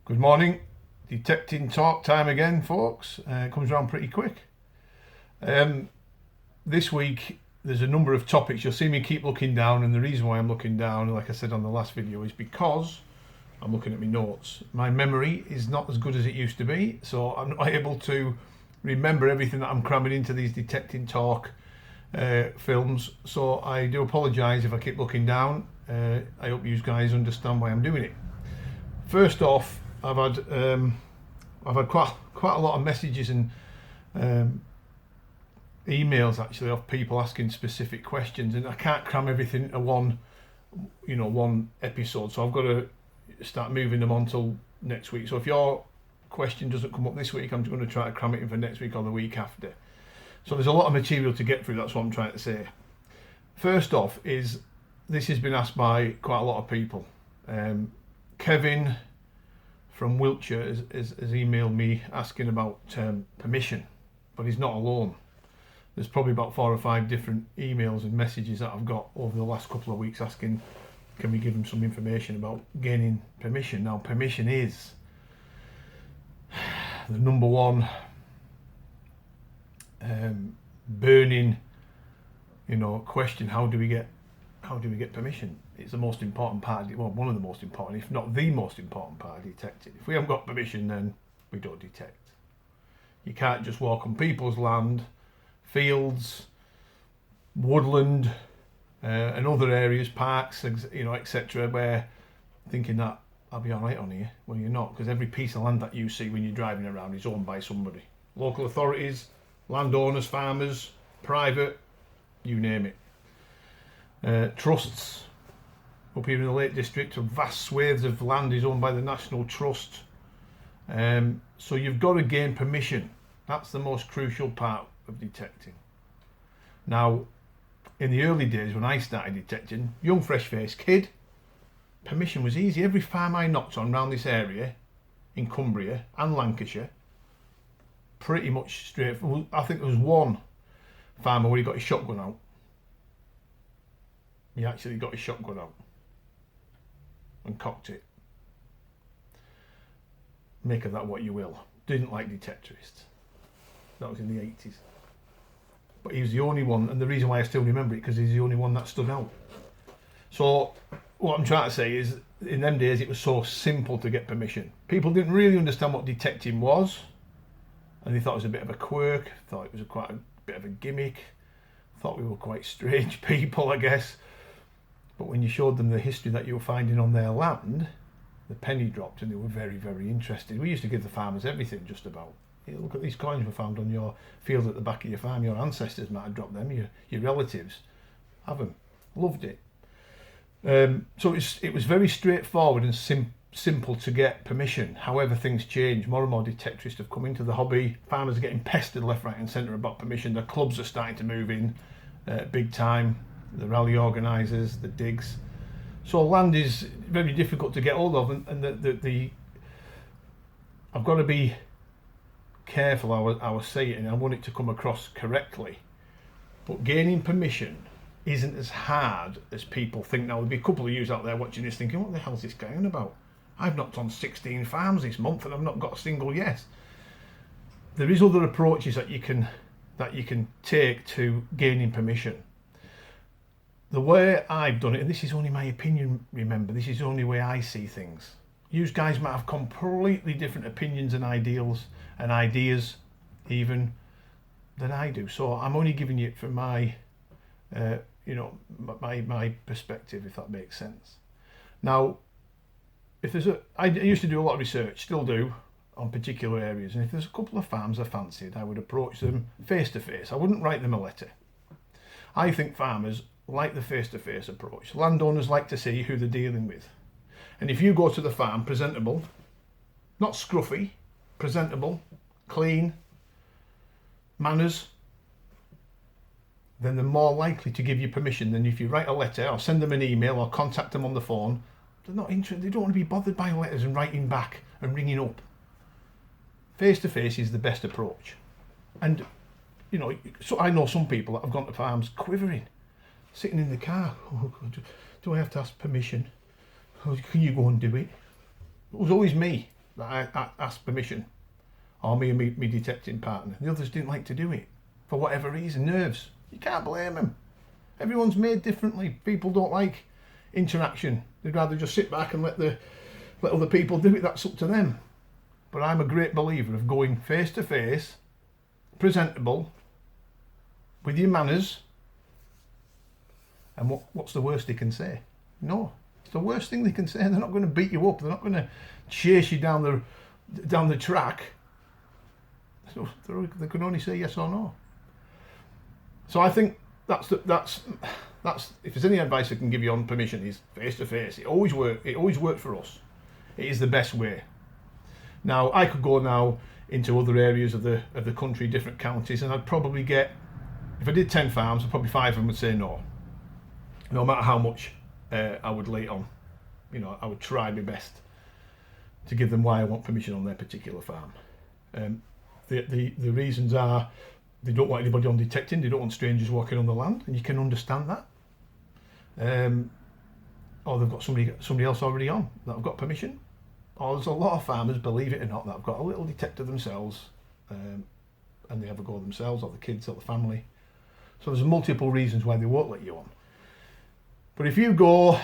Good morning. Detecting talk time again, folks. It comes around pretty quick. This week, there's a number of topics. You'll see me keep looking down, and the reason why I'm looking down, like I said on the last video, is because I'm looking at my notes. My memory is not as good as it used to be, so I'm not able to remember everything that I'm cramming into these Detecting Talk films. So I do apologise if I keep looking down. I hope you guys understand why I'm doing it. First off, I've had quite a lot of messages and emails actually of people asking specific questions, and I can't cram everything into one episode, so I've got to start moving them on till next week. So if your question doesn't come up this week, I'm just going to try to cram it in for next week or the week after. So there's a lot of material to get through. That's what I'm trying to say. First off, is this has been asked by quite a lot of people. Kevin from Wiltshire has emailed me asking about permission, but he's not alone. There's probably about 4 or 5 different emails and messages that I've got over the last couple of weeks asking, can we give him some information about gaining permission? Now, permission is the number one burning, question. How do we get permission? It's the most important part, one of the most important, if not the most important part of detecting. If we haven't got permission, then we don't detect. You can't just walk on people's land, fields, woodland, and other areas, parks, etc., where thinking that I'll be all right on here. Well, you're not, because every piece of land that you see when you're driving around is owned by somebody. Local authorities, landowners, farmers, private, you name it. Trusts. Up here in the Lake District, vast swathes of land is owned by the National Trust. So you've got to gain permission. That's the most crucial part of detecting. Now, in the early days when I started detecting, young fresh-faced kid, permission was easy. Every farm I knocked on around this area, in Cumbria and Lancashire, pretty much straight. I think there was one farmer where he got his shotgun out. He actually got his shotgun out and cocked it. Make of that what you will. Didn't like detectorists. That was in the 80s. But he was the only one, and the reason why I still remember it, because he's the only one that stood out. So what I'm trying to say is, in them days it was so simple to get permission. People didn't really understand what detecting was, and they thought it was a bit of a quirk, thought it was quite a bit of a gimmick, thought we were quite strange people, I guess. But when you showed them the history that you were finding on their land, the penny dropped, and they were very, very interested. We used to give the farmers everything, just about. Look at these coins we found on your field at the back of your farm. Your ancestors might have dropped them. Your relatives have them. Loved it. So it was very straightforward and simple to get permission. However, things change. More and more detectorists have come into the hobby. Farmers are getting pestered left, right and centre about permission. The clubs are starting to move in big time. The rally organisers, the digs. So land is very difficult to get hold of, and the I've got to be careful how I say it, and I want it to come across correctly. But gaining permission isn't as hard as people think. Now, there'll be a couple of you out there watching this thinking, what the hell's this guy on about? I've knocked on 16 farms this month and I've not got a single yes. There is other approaches that you can take to gaining permission. The way I've done it, and this is only my opinion, remember, this is the only way I see things. You guys might have completely different opinions and ideals and ideas even than I do. So I'm only giving you it from my my perspective, if that makes sense. Now, I used to do a lot of research, still do, on particular areas, and if there's a couple of farms I fancied, I would approach them face to face. I wouldn't write them a letter. I think farmers like the face-to-face approach. Landowners like to see who they're dealing with. And if you go to the farm presentable, not scruffy, presentable, clean, manners, then they're more likely to give you permission than if you write a letter or send them an email or contact them on the phone. They're not interested. They don't want to be bothered by letters and writing back and ringing up. Face-to-face is the best approach. And, so I know some people that have gone to farms quivering, sitting in the car. Oh, God, do I have to ask permission? Oh, can you go and do it? It was always me. that I asked permission, or me and me detecting partner. The others didn't like to do it for whatever reason, nerves. You can't blame them. Everyone's made differently. People don't like interaction. They'd rather just sit back and let other people do it. That's up to them. But I'm a great believer of going face to face, presentable, with your manners. And what's the worst they can say? No, it's the worst thing they can say. They're not going to beat you up. They're not going to chase you down the track. So they can only say yes or no. So I think that's if there's any advice I can give you on permission, is face to face. It always worked for us. It is the best way. Now I could go now into other areas of the country, different counties, and I'd probably get, if I did 10 farms, probably 5 of them would say no. No matter how much I would lay it on, I would try my best to give them why I want permission on their particular farm. The reasons are, they don't want anybody on detecting, they don't want strangers walking on the land, and you can understand that. Or they've got somebody else already on that have got permission. Or there's a lot of farmers, believe it or not, that have got a little detector themselves, and they have a go themselves, or the kids, or the family. So there's multiple reasons why they won't let you on. But if you go,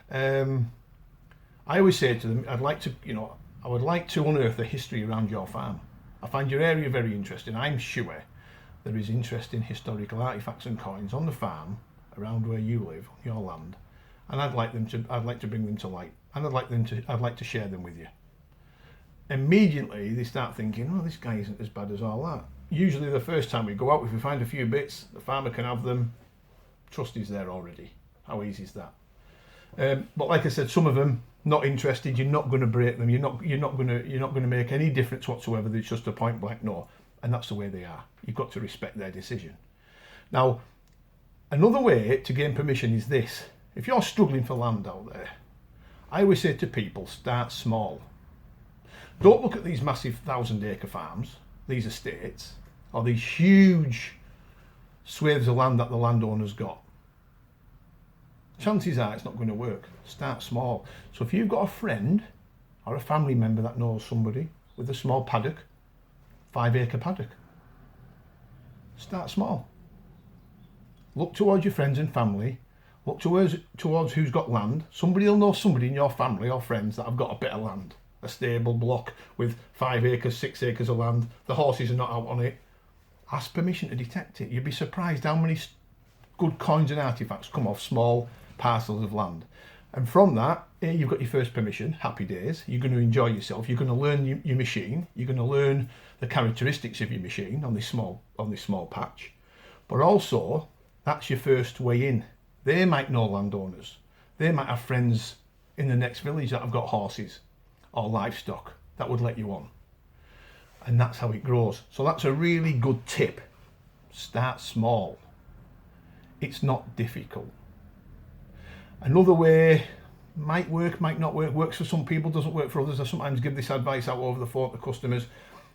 I always say to them, I would like to unearth the history around your farm. I find your area very interesting. I'm sure there is interesting historical artifacts and coins on the farm around where you live, on your land, and I'd like to bring them to light, and I'd like to share them with you. Immediately they start thinking, oh, this guy isn't as bad as all that. Usually the first time we go out, if we find a few bits, the farmer can have them. Trust is there already. How easy is that? But like I said, some of them not interested. You're not going to break them. You're not going to make any difference whatsoever. It's just a point blank no, and that's the way they are. You've got to respect their decision. Now, another way to gain permission is this: if you're struggling for land out there, I always say to people, start small. Don't look at these massive 1,000-acre farms, these estates, or these huge swathes of land that the landowner's got. Chances are it's not going to work. Start small. So if you've got a friend or a family member that knows somebody with a small paddock, 5-acre paddock, start small. Look towards your friends and family. Look towards who's got land. Somebody will know somebody in your family or friends that have got a bit of land, a stable block with 5 acres, 6 acres of land. The horses are not out on it. Ask permission to detect it. You'd be surprised how many good coins and artifacts come off small parcels of land. And from that, you've got your first permission. Happy days. You're going to enjoy yourself. You're going to learn your machine. You're going to learn the characteristics of your machine on this small patch. But also, that's your first way in. They might know landowners. They might have friends in the next village that have got horses or livestock that would let you on. And that's how it grows. So that's a really good tip. Start small. It's not difficult. Another way might work, might not work, works for some people, doesn't work for others. I sometimes give this advice out over the phone to customers.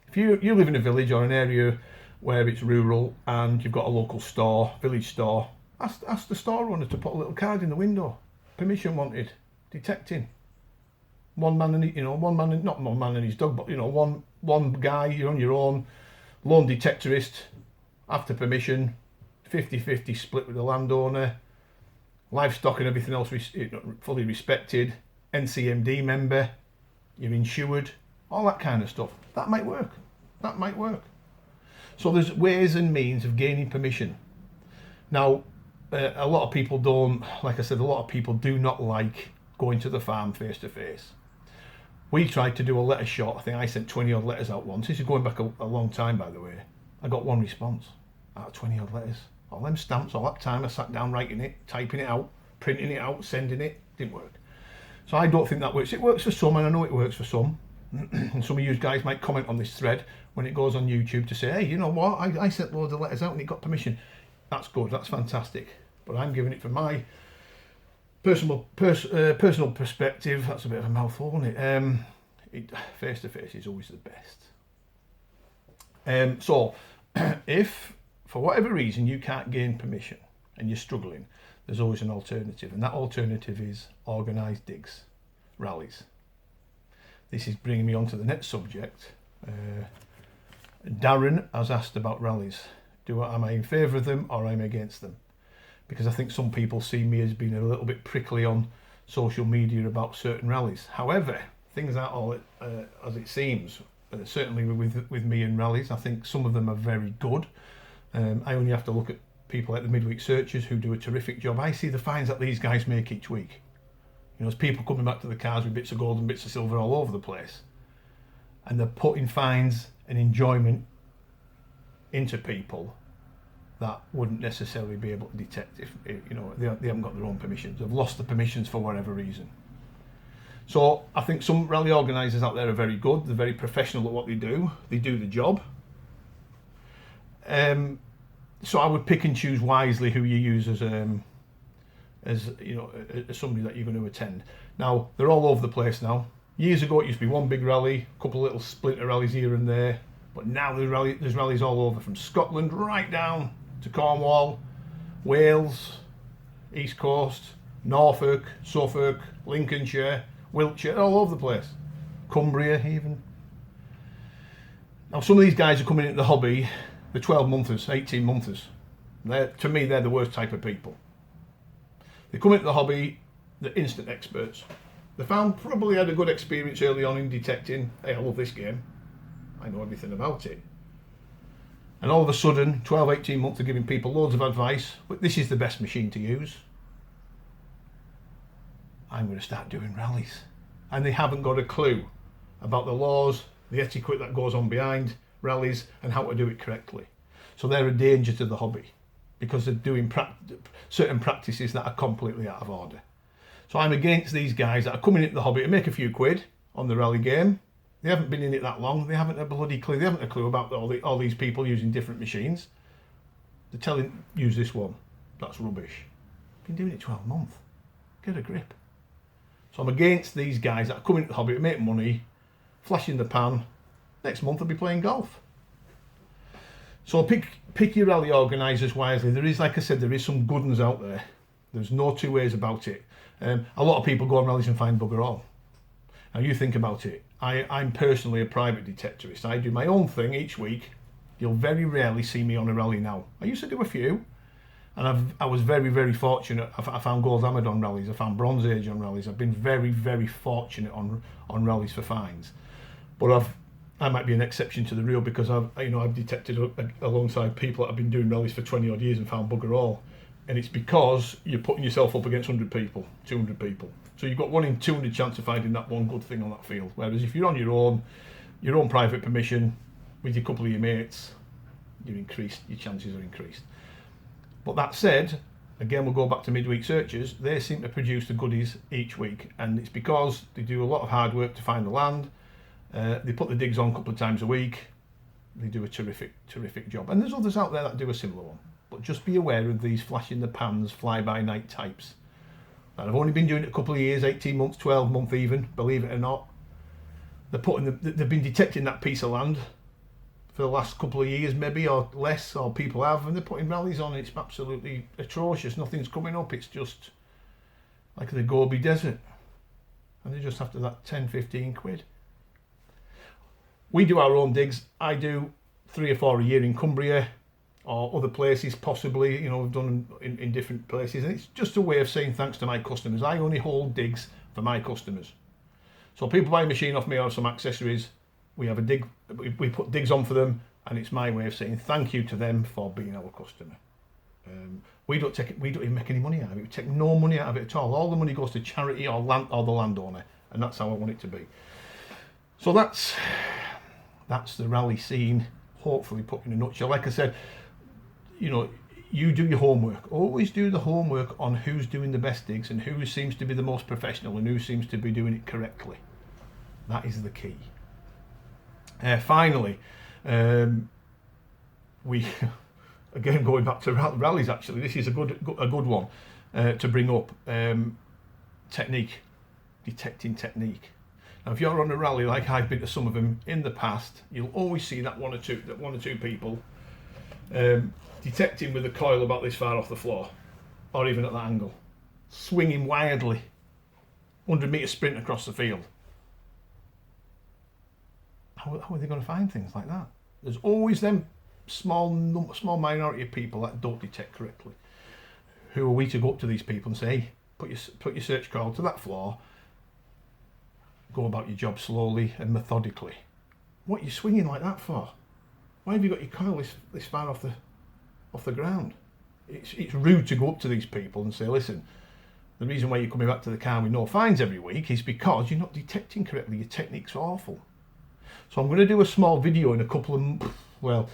If you live in a village or an area where it's rural and you've got a local store, village store, ask the store owner to put a little card in the window. Permission wanted, detecting. Not one man and his dog, but one guy, you're on your own, lone detectorist, after permission, 50-50 split with the landowner, livestock and everything else fully respected, NCMD member, you're insured, all that kind of stuff. That might work. So there's ways and means of gaining permission. Now, a lot of people don't, like I said, a lot of people do not like going to the farm face to face. We tried to do a letter shot. I think I sent 20 odd letters out once. This is going back a long time, by the way. I got one response out of 20 odd letters. All them stamps, all that time I sat down writing it, typing it out, printing it out, sending it, didn't work. So I don't think that works. It works for some, and I know it works for some. And some of you guys might comment on this thread when it goes on YouTube to say, hey, you know what, I sent loads of letters out and it got permission. That's good, that's fantastic. But I'm giving it from my personal perspective. That's a bit of a mouthful, isn't it? Face to face is always the best. So if for whatever reason you can't gain permission and you're struggling, there's always an alternative, and that alternative is organised digs, rallies. this is bringing me on to the next subject. Darren has asked about rallies. Am I in favour of them or am I against them? Because I think some people see me as being a little bit prickly on social media about certain rallies. However, things aren't all as it seems. Certainly with me and rallies, I think some of them are very good. I only have to look at people like the midweek searchers who do a terrific job. I see the fines that these guys make each week. You know, there's people coming back to the cars with bits of gold and bits of silver all over the place, and they're putting fines and enjoyment into people that wouldn't necessarily be able to detect if you know they haven't got their own permissions. They've lost the permissions for whatever reason. So I think some rally organisers out there are very good. They're very professional at what they do. They do the job. So I would pick and choose wisely who you use as you know, as somebody that you're going to attend. Now they're all over the place now. Years ago it used to be one big rally, a couple of little splinter rallies here and there, but now there's rallies all over, from Scotland right down to Cornwall, Wales, East Coast, Norfolk, Suffolk, Lincolnshire, Wiltshire, all over the place, Cumbria even. Now some of these guys are coming into the hobby, the 12-monthers, 18-monthers. To me, they're the worst type of people. They come into the hobby, they're instant experts. They probably had a good experience early on in detecting, hey, I love this game, I know everything about it. And all of a sudden, 12, 18 months of giving people loads of advice, but this is the best machine to use. I'm going to start doing rallies. And they haven't got a clue about the laws, the etiquette that goes on behind rallies and how to do it correctly. So they're a danger to the hobby because they're doing certain practices that are completely out of order. So I'm against these guys that are coming into the hobby to make a few quid on the rally game. They haven't been in it that long. They haven't a bloody clue. They haven't a clue about all these people using different machines. They're telling, use this one. That's rubbish. Been doing it 12 months. Get a grip. So I'm against these guys that are coming into the hobby to make money, flash in the pan. Next month I'll be playing golf. So pick your rally organisers wisely. There is, like I said, there is some good ones out there. There's no two ways about it. A lot of people go on rallies and find bugger all. Now you think about it. I'm personally a private detectorist. I do my own thing each week. You'll very rarely see me on a rally now. I used to do a few, and I was very, very fortunate. I found gold hammered on rallies. I found bronze age on rallies. I've been very, very fortunate on rallies for fines. But I might be an exception to the rule because I've detected alongside people that have been doing rallies for 20 odd years and found bugger all. And it's because you're putting yourself up against 100 people, 200 people. So you've got 1 in 200 chance of finding that one good thing on that field. Whereas if you're on your own private permission, with your couple of your mates, your chances are increased. But that said, again, we'll go back to midweek searchers. They seem to produce the goodies each week, and it's because they do a lot of hard work to find the land. They put the digs on a couple of times a week. They do a terrific job. And there's others out there that do a similar one. But just be aware of these flash in the pans, fly-by-night types that have only been doing it a couple of years, 18 months, 12 months even, believe it or not. They've been detecting that piece of land for the last couple of years maybe, or less, or people have, and they're putting rallies on. It's absolutely atrocious. Nothing's coming up. It's just like the Gobi Desert. And they're just after that 10, 15 quid. We do our own digs. I do 3 or 4 a year in Cumbria or other places possibly, we've done in different places, and it's just a way of saying thanks to my customers. I only hold digs for my customers. So people buy a machine off me or some accessories, we have a dig, we put digs on for them, and it's my way of saying thank you to them for being our customer. We don't even make any money out of it. We take no money out of it at all. the money goes to charity or the landowner, and that's how I want it to be. So that's the rally scene, hopefully put in a nutshell. Like I said, you do your homework. Always do the homework on who's doing the best digs and who seems to be the most professional and who seems to be doing it correctly. That is the key. Finally, we again going back to rallies. Actually, this is a good one to bring up. Detecting technique. Now, if you're on a rally like I've been to some of them in the past, you'll always see that one or two people detecting with a coil about this far off the floor, or even at that angle, swinging wildly, 100-metre sprint across the field. how are they going to find things like that? There's always them small minority of people that don't detect correctly. Who are we to go up to these people and say, hey, put your search coil to that floor, go about your job slowly and methodically. What are you swinging like that for? Why have you got your coil this far off the ground? It's rude to go up to these people and say, listen, the reason why you're coming back to the car with no fines every week is because you're not detecting correctly. Your technique's awful. So I'm going to do a small video in a couple of, well,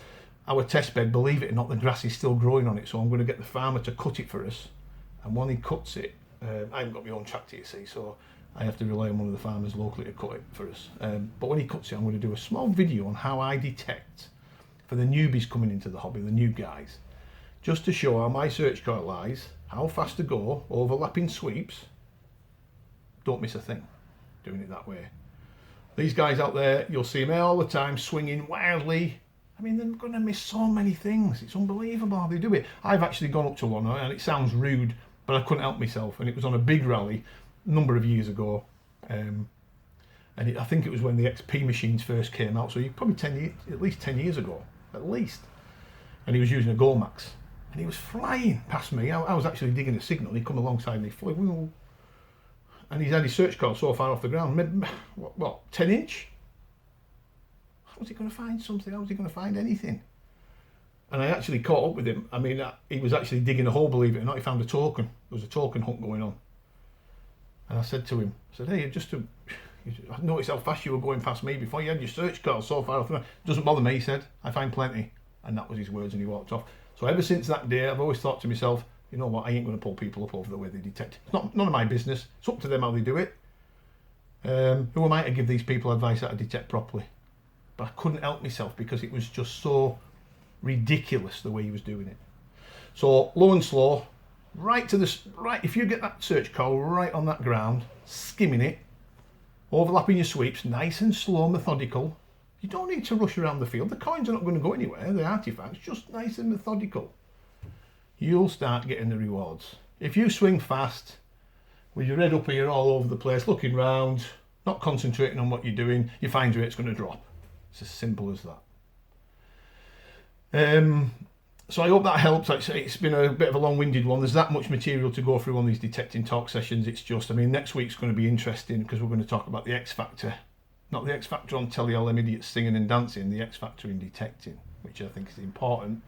our test bed, believe it or not, the grass is still growing on it. So I'm going to get the farmer to cut it for us. And when he cuts it, I haven't got my own tractor, you see, so I have to rely on one of the farmers locally to cut it for us. But when he cuts it, I'm going to do a small video on how I detect for the newbies coming into the hobby, the new guys, just to show how my search coil lies, how fast to go, overlapping sweeps. Don't miss a thing doing it that way. These guys out there, you'll see them all the time swinging wildly. I mean, they're going to miss so many things. It's unbelievable how they do it. I've actually gone up to one, and it sounds rude, but I couldn't help myself. And it was on a big rally a number of years ago. I think it was when the XP machines first came out. So you probably at least 10 years ago, at least. And he was using a Gomax. And he was flying past me. I was actually digging a signal. He come alongside and he flew. And he's had his search coil so far off the ground. Maybe, what 10 inch? How's he going to find something? How's he going to find anything? And I actually caught up with him. I mean, he was actually digging a hole, believe it or not. He found a token. There was a token hunt going on. And I said to him, hey, I noticed how fast you were going past me before you had your search coil so far off the ground. Doesn't bother me, he said. I find plenty. And that was his words, and he walked off. So ever since that day, I've always thought to myself, you know what, I ain't going to pull people up over the way they detect. It's none of my business. It's up to them how they do it. Who am I to give these people advice how to detect properly? But I couldn't help myself because it was just so ridiculous the way he was doing it. So low and slow, if you get that search coil right on that ground, skimming it, overlapping your sweeps, nice and slow, methodical. You don't need to rush around the field. The coins are not going to go anywhere, the artifacts, just nice and methodical. You'll start getting the rewards. If you swing fast, with your head up here all over the place, looking round, not concentrating on what you're doing, your finds rate's going to drop. It's as simple as that. So I hope that helps. It's been a bit of a long-winded one. There's that much material to go through on these detecting talk sessions. It's just, next week's going to be interesting because we're going to talk about the X Factor. Not the X Factor on telly, all them idiots singing and dancing, the X Factor in detecting, which I think is important,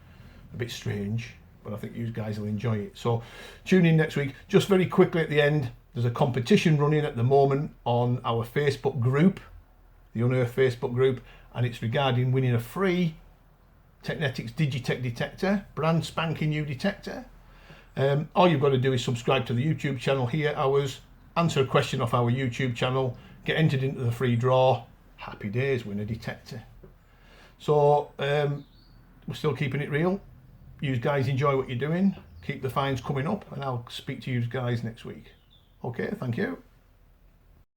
a bit strange, but I think you guys will enjoy it. So tune in next week. Just very quickly at the end, there's a competition running at the moment on our Facebook group, the Unearthed Facebook group, and it's regarding winning a free Technetics Digitech detector, brand spanking new detector. All you've got to do is subscribe to the YouTube channel here, ours, answer a question off our YouTube channel, get entered into the free draw. Happy days, win a detector. So we're still keeping it real. You guys enjoy what you're doing, keep the finds coming up, and I'll speak to you guys next week. Okay, thank you.